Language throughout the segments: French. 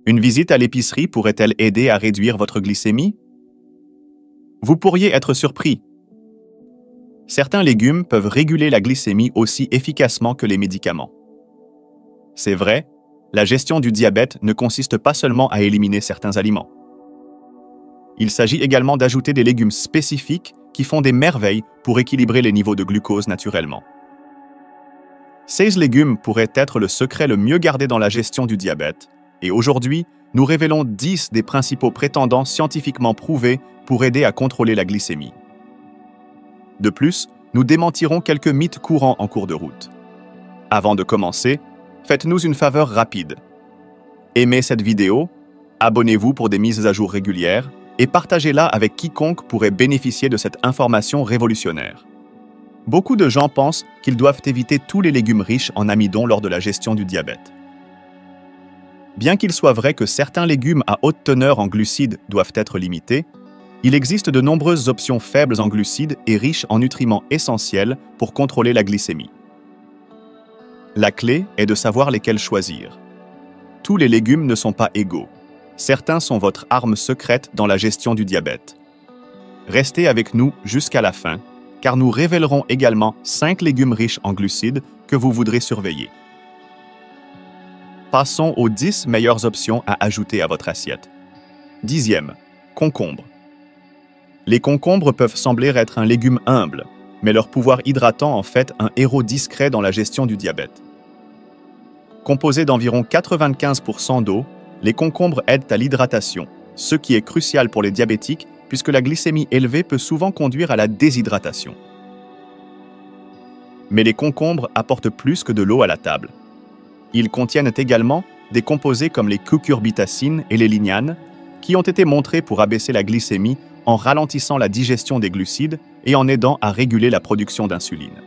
Une visite à l'épicerie pourrait-elle aider à réduire votre glycémie? Vous pourriez être surpris. Certains légumes peuvent réguler la glycémie aussi efficacement que les médicaments. C'est vrai, la gestion du diabète ne consiste pas seulement à éliminer certains aliments. Il s'agit également d'ajouter des légumes spécifiques qui font des merveilles pour équilibrer les niveaux de glucose naturellement. Ces légumes pourraient être le secret le mieux gardé dans la gestion du diabète, et aujourd'hui, nous révélons 10 des principaux prétendants scientifiquement prouvés pour aider à contrôler la glycémie. De plus, nous démentirons quelques mythes courants en cours de route. Avant de commencer, faites-nous une faveur rapide. Aimez cette vidéo, abonnez-vous pour des mises à jour régulières et partagez-la avec quiconque pourrait bénéficier de cette information révolutionnaire. Beaucoup de gens pensent qu'ils doivent éviter tous les légumes riches en amidon lors de la gestion du diabète. Bien qu'il soit vrai que certains légumes à haute teneur en glucides doivent être limités, il existe de nombreuses options faibles en glucides et riches en nutriments essentiels pour contrôler la glycémie. La clé est de savoir lesquels choisir. Tous les légumes ne sont pas égaux. Certains sont votre arme secrète dans la gestion du diabète. Restez avec nous jusqu'à la fin, car nous révélerons également 5 légumes riches en glucides que vous voudrez surveiller. Passons aux 10 meilleures options à ajouter à votre assiette. 10e, concombre. Les concombres peuvent sembler être un légume humble, mais leur pouvoir hydratant en fait un héros discret dans la gestion du diabète. Composés d'environ 95% d'eau, les concombres aident à l'hydratation, ce qui est crucial pour les diabétiques puisque la glycémie élevée peut souvent conduire à la déshydratation. Mais les concombres apportent plus que de l'eau à la table. Ils contiennent également des composés comme les cucurbitacines et les lignanes, qui ont été montrés pour abaisser la glycémie en ralentissant la digestion des glucides et en aidant à réguler la production d'insuline.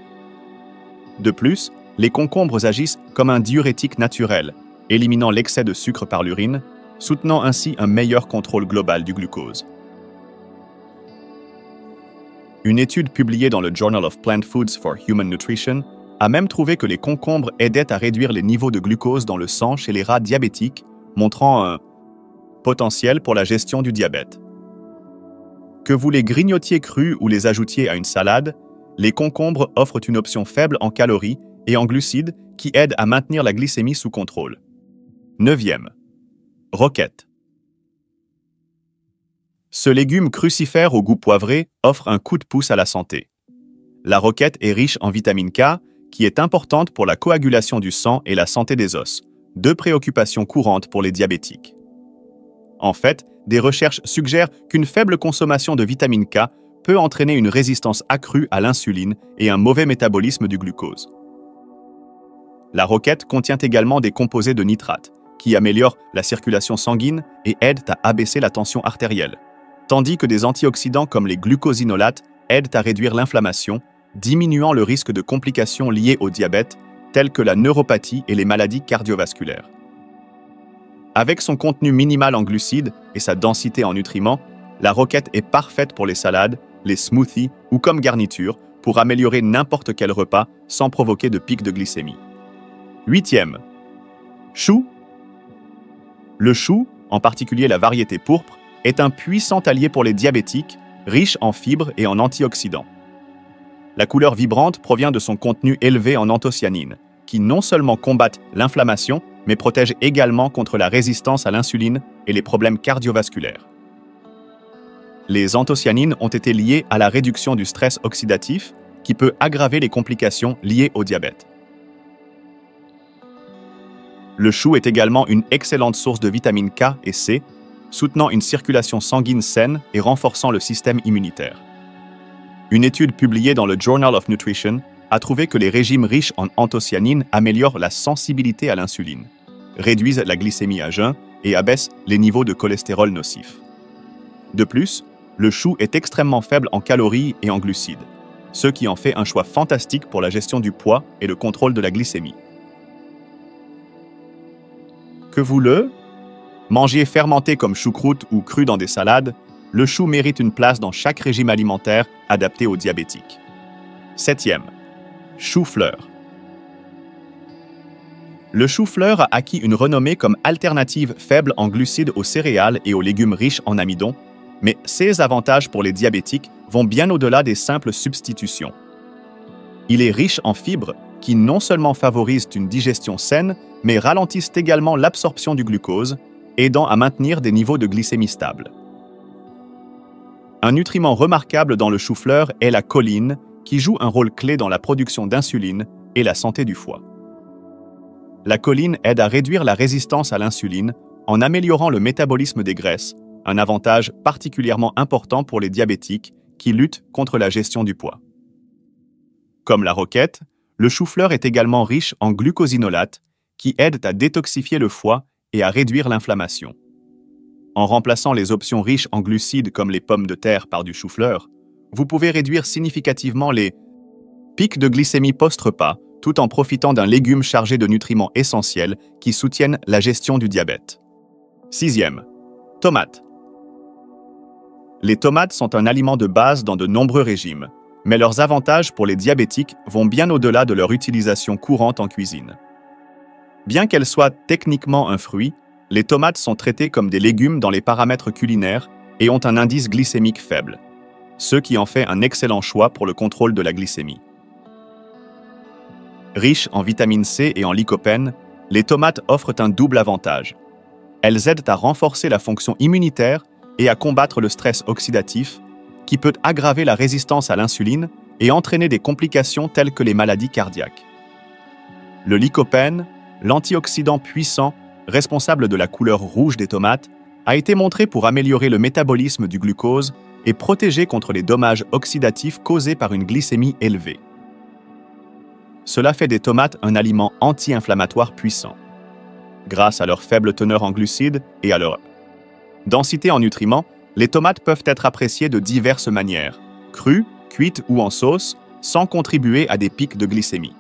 De plus, les concombres agissent comme un diurétique naturel, éliminant l'excès de sucre par l'urine, soutenant ainsi un meilleur contrôle global du glucose. Une étude publiée dans le Journal of Plant Foods for Human Nutrition a même trouvé que les concombres aidaient à réduire les niveaux de glucose dans le sang chez les rats diabétiques, montrant un potentiel pour la gestion du diabète. Que vous les grignotiez crus ou les ajoutiez à une salade, les concombres offrent une option faible en calories et en glucides qui aide à maintenir la glycémie sous contrôle. 9e. Roquette. Ce légume crucifère au goût poivré offre un coup de pouce à la santé. La roquette est riche en vitamine K, qui est importante pour la coagulation du sang et la santé des os, 2 préoccupations courantes pour les diabétiques. En fait, des recherches suggèrent qu'une faible consommation de vitamine K peut entraîner une résistance accrue à l'insuline et un mauvais métabolisme du glucose. La roquette contient également des composés de nitrate, qui améliorent la circulation sanguine et aident à abaisser la tension artérielle, tandis que des antioxydants comme les glucosinolates aident à réduire l'inflammation, diminuant le risque de complications liées au diabète, telles que la neuropathie et les maladies cardiovasculaires. Avec son contenu minimal en glucides et sa densité en nutriments, la roquette est parfaite pour les salades, les smoothies ou comme garniture pour améliorer n'importe quel repas sans provoquer de pic de glycémie. 8e. Chou. Le chou, en particulier la variété pourpre, est un puissant allié pour les diabétiques, riche en fibres et en antioxydants. La couleur vibrante provient de son contenu élevé en anthocyanines, qui non seulement combattent l'inflammation, mais protègent également contre la résistance à l'insuline et les problèmes cardiovasculaires. Les anthocyanines ont été liées à la réduction du stress oxydatif, qui peut aggraver les complications liées au diabète. Le chou est également une excellente source de vitamines K et C, soutenant une circulation sanguine saine et renforçant le système immunitaire. Une étude publiée dans le Journal of Nutrition a trouvé que les régimes riches en anthocyanines améliorent la sensibilité à l'insuline, réduisent la glycémie à jeun et abaissent les niveaux de cholestérol nocif. De plus, le chou est extrêmement faible en calories et en glucides, ce qui en fait un choix fantastique pour la gestion du poids et le contrôle de la glycémie. Que vous le mangiez fermenté comme choucroute ou cru dans des salades, le chou mérite une place dans chaque régime alimentaire adapté aux diabétiques. 7e. Chou-fleur. Le chou-fleur a acquis une renommée comme alternative faible en glucides aux céréales et aux légumes riches en amidon, mais ses avantages pour les diabétiques vont bien au-delà des simples substitutions. Il est riche en fibres qui non seulement favorisent une digestion saine, mais ralentissent également l'absorption du glucose, aidant à maintenir des niveaux de glycémie stables. Un nutriment remarquable dans le chou-fleur est la choline, qui joue un rôle clé dans la production d'insuline et la santé du foie. La choline aide à réduire la résistance à l'insuline en améliorant le métabolisme des graisses, un avantage particulièrement important pour les diabétiques qui luttent contre la gestion du poids. Comme la roquette, le chou-fleur est également riche en glucosinolates qui aident à détoxifier le foie et à réduire l'inflammation. En remplaçant les options riches en glucides comme les pommes de terre par du chou-fleur, vous pouvez réduire significativement les pics de glycémie post-repas tout en profitant d'un légume chargé de nutriments essentiels qui soutiennent la gestion du diabète. 6e. Tomates. Les tomates sont un aliment de base dans de nombreux régimes, mais leurs avantages pour les diabétiques vont bien au-delà de leur utilisation courante en cuisine. Bien qu'elles soient techniquement un fruit, les tomates sont traitées comme des légumes dans les paramètres culinaires et ont un indice glycémique faible, ce qui en fait un excellent choix pour le contrôle de la glycémie. Riches en vitamine C et en lycopène, les tomates offrent un double avantage. Elles aident à renforcer la fonction immunitaire et à combattre le stress oxydatif, qui peut aggraver la résistance à l'insuline et entraîner des complications telles que les maladies cardiaques. Le lycopène, l'antioxydant puissant responsable de la couleur rouge des tomates, a été montré pour améliorer le métabolisme du glucose et protéger contre les dommages oxydatifs causés par une glycémie élevée. Cela fait des tomates un aliment anti-inflammatoire puissant. Grâce à leur faible teneur en glucides et à leur densité en nutriments, les tomates peuvent être appréciées de diverses manières, crues, cuites ou en sauce, sans contribuer à des pics de glycémie.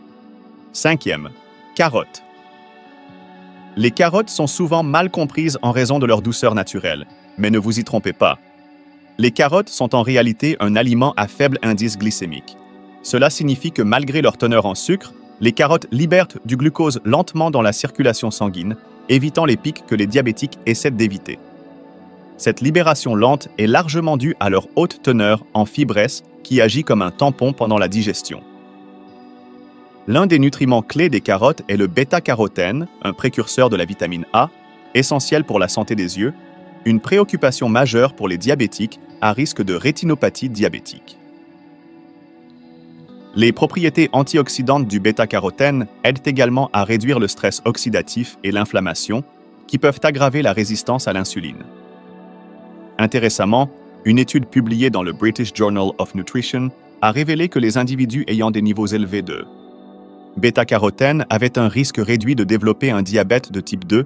5e. Carottes. Les carottes sont souvent mal comprises en raison de leur douceur naturelle, mais ne vous y trompez pas. Les carottes sont en réalité un aliment à faible indice glycémique. Cela signifie que malgré leur teneur en sucre, les carottes libèrent du glucose lentement dans la circulation sanguine, évitant les pics que les diabétiques essaient d'éviter. Cette libération lente est largement due à leur haute teneur en fibres qui agit comme un tampon pendant la digestion. L'un des nutriments clés des carottes est le bêta-carotène, un précurseur de la vitamine A, essentiel pour la santé des yeux, une préoccupation majeure pour les diabétiques à risque de rétinopathie diabétique. Les propriétés antioxydantes du bêta-carotène aident également à réduire le stress oxydatif et l'inflammation, qui peuvent aggraver la résistance à l'insuline. Intéressamment, une étude publiée dans le British Journal of Nutrition a révélé que les individus ayant des niveaux élevés de bêta-carotène avaient un risque réduit de développer un diabète de type 2,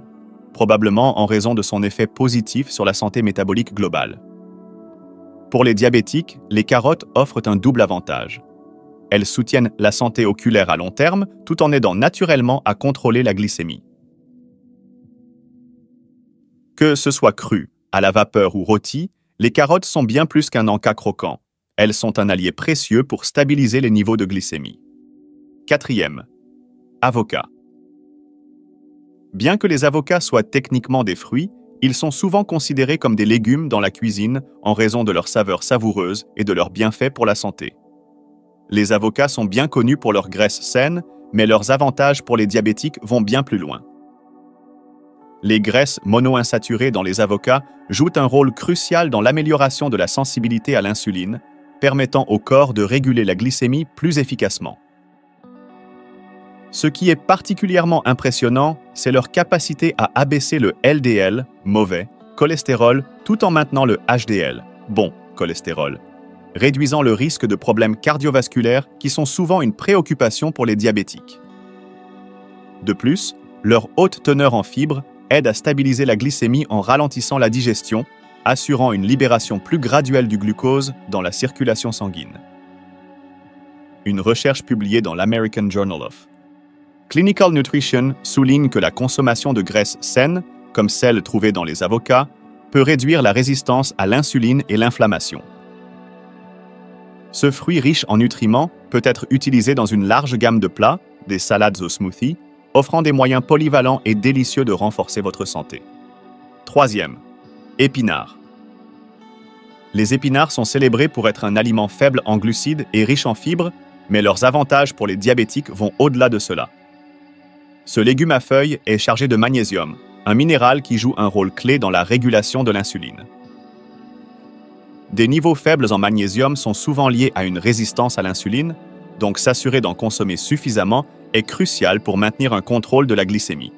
probablement en raison de son effet positif sur la santé métabolique globale. Pour les diabétiques, les carottes offrent un double avantage. Elles soutiennent la santé oculaire à long terme tout en aidant naturellement à contrôler la glycémie. Que ce soit cru, à la vapeur ou rôti, les carottes sont bien plus qu'un encas croquant. Elles sont un allié précieux pour stabiliser les niveaux de glycémie. 4e. Avocat. Bien que les avocats soient techniquement des fruits, ils sont souvent considérés comme des légumes dans la cuisine en raison de leur saveur savoureuse et de leurs bienfaits pour la santé. Les avocats sont bien connus pour leur graisse saine, mais leurs avantages pour les diabétiques vont bien plus loin. Les graisses monoinsaturées dans les avocats jouent un rôle crucial dans l'amélioration de la sensibilité à l'insuline, permettant au corps de réguler la glycémie plus efficacement. Ce qui est particulièrement impressionnant, c'est leur capacité à abaisser le LDL, mauvais, cholestérol, tout en maintenant le HDL, bon cholestérol, réduisant le risque de problèmes cardiovasculaires qui sont souvent une préoccupation pour les diabétiques. De plus, leur haute teneur en fibres aide à stabiliser la glycémie en ralentissant la digestion, assurant une libération plus graduelle du glucose dans la circulation sanguine. Une recherche publiée dans l'American Journal of Clinical Nutrition souligne que la consommation de graisses saines, comme celles trouvées dans les avocats, peut réduire la résistance à l'insuline et l'inflammation. Ce fruit riche en nutriments peut être utilisé dans une large gamme de plats, des salades au smoothie, offrant des moyens polyvalents et délicieux de renforcer votre santé. Troisième, épinards. Les épinards sont célébrés pour être un aliment faible en glucides et riche en fibres, mais leurs avantages pour les diabétiques vont au-delà de cela. Ce légume à feuilles est chargé de magnésium, un minéral qui joue un rôle clé dans la régulation de l'insuline. Des niveaux faibles en magnésium sont souvent liés à une résistance à l'insuline, donc s'assurer d'en consommer suffisamment est crucial pour maintenir un contrôle de la glycémie.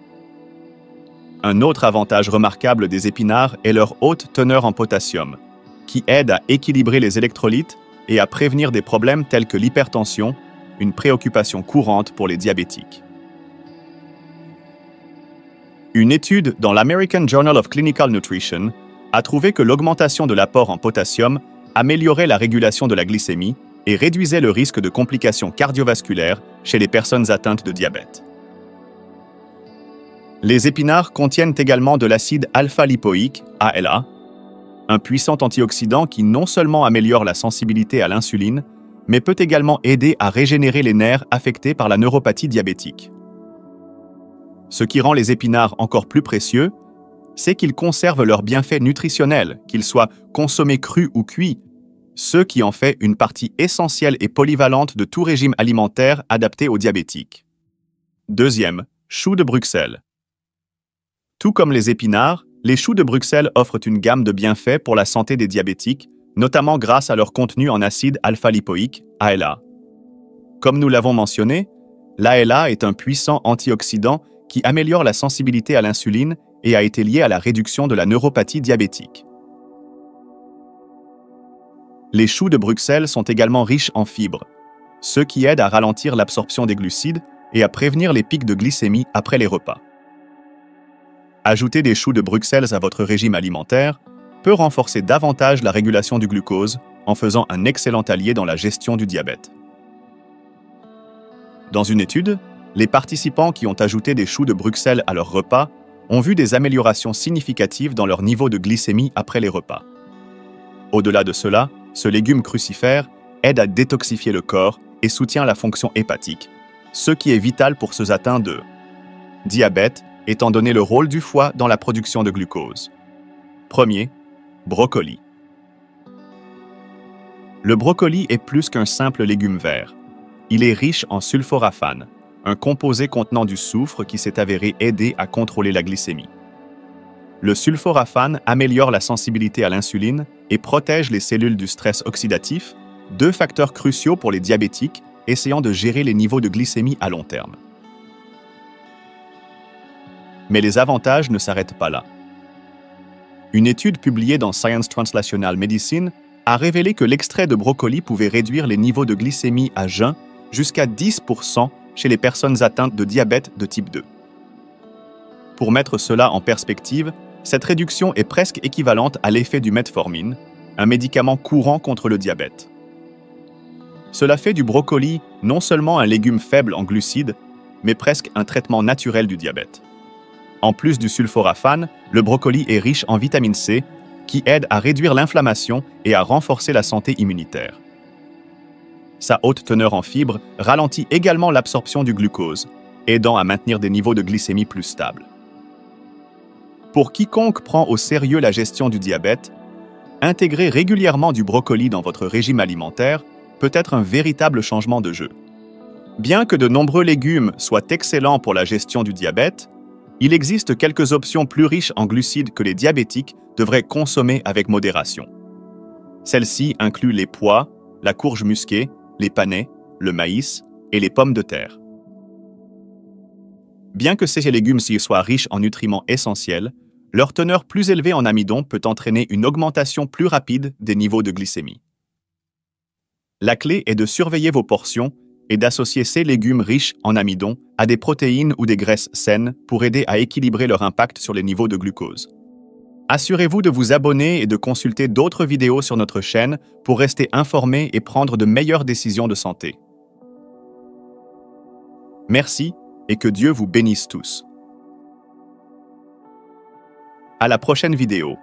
Un autre avantage remarquable des épinards est leur haute teneur en potassium, qui aide à équilibrer les électrolytes et à prévenir des problèmes tels que l'hypertension, une préoccupation courante pour les diabétiques. Une étude dans l'American Journal of Clinical Nutrition a trouvé que l'augmentation de l'apport en potassium améliorait la régulation de la glycémie et réduisait le risque de complications cardiovasculaires chez les personnes atteintes de diabète. Les épinards contiennent également de l'acide alpha-lipoïque, ALA, un puissant antioxydant qui non seulement améliore la sensibilité à l'insuline, mais peut également aider à régénérer les nerfs affectés par la neuropathie diabétique. Ce qui rend les épinards encore plus précieux, c'est qu'ils conservent leurs bienfaits nutritionnels, qu'ils soient consommés crus ou cuits, ce qui en fait une partie essentielle et polyvalente de tout régime alimentaire adapté aux diabétiques. Deuxième, choux de Bruxelles. Tout comme les épinards, les choux de Bruxelles offrent une gamme de bienfaits pour la santé des diabétiques, notamment grâce à leur contenu en acide alpha-lipoïque, ALA. Comme nous l'avons mentionné, l'ALA est un puissant antioxydant qui améliore la sensibilité à l'insuline et a été lié à la réduction de la neuropathie diabétique. Les choux de Bruxelles sont également riches en fibres, ce qui aide à ralentir l'absorption des glucides et à prévenir les pics de glycémie après les repas. Ajouter des choux de Bruxelles à votre régime alimentaire peut renforcer davantage la régulation du glucose en faisant un excellent allié dans la gestion du diabète. Dans une étude, les participants qui ont ajouté des choux de Bruxelles à leur repas ont vu des améliorations significatives dans leur niveau de glycémie après les repas. Au-delà de cela, ce légume crucifère aide à détoxifier le corps et soutient la fonction hépatique, ce qui est vital pour ceux atteints de diabète, étant donné le rôle du foie dans la production de glucose. Premier, brocoli. Le brocoli est plus qu'un simple légume vert. Il est riche en sulforaphane, un composé contenant du soufre qui s'est avéré aider à contrôler la glycémie. Le sulforaphane améliore la sensibilité à l'insuline et protège les cellules du stress oxydatif, deux facteurs cruciaux pour les diabétiques essayant de gérer les niveaux de glycémie à long terme. Mais les avantages ne s'arrêtent pas là. Une étude publiée dans Science Translational Medicine a révélé que l'extrait de brocoli pouvait réduire les niveaux de glycémie à jeun jusqu'à 10% chez les personnes atteintes de diabète de type 2. Pour mettre cela en perspective, cette réduction est presque équivalente à l'effet du metformine, un médicament courant contre le diabète. Cela fait du brocoli non seulement un légume faible en glucides, mais presque un traitement naturel du diabète. En plus du sulforaphane, le brocoli est riche en vitamine C, qui aide à réduire l'inflammation et à renforcer la santé immunitaire. Sa haute teneur en fibres ralentit également l'absorption du glucose, aidant à maintenir des niveaux de glycémie plus stables. Pour quiconque prend au sérieux la gestion du diabète, intégrer régulièrement du brocoli dans votre régime alimentaire peut être un véritable changement de jeu. Bien que de nombreux légumes soient excellents pour la gestion du diabète, il existe quelques options plus riches en glucides que les diabétiques devraient consommer avec modération. Celles-ci incluent les pois, la courge musquée, les panais, le maïs et les pommes de terre. Bien que ces légumes-ci soient riches en nutriments essentiels, leur teneur plus élevée en amidon peut entraîner une augmentation plus rapide des niveaux de glycémie. La clé est de surveiller vos portions et d'associer ces légumes riches en amidon à des protéines ou des graisses saines pour aider à équilibrer leur impact sur les niveaux de glucose. Assurez-vous de vous abonner et de consulter d'autres vidéos sur notre chaîne pour rester informé et prendre de meilleures décisions de santé. Merci et que Dieu vous bénisse tous. À la prochaine vidéo.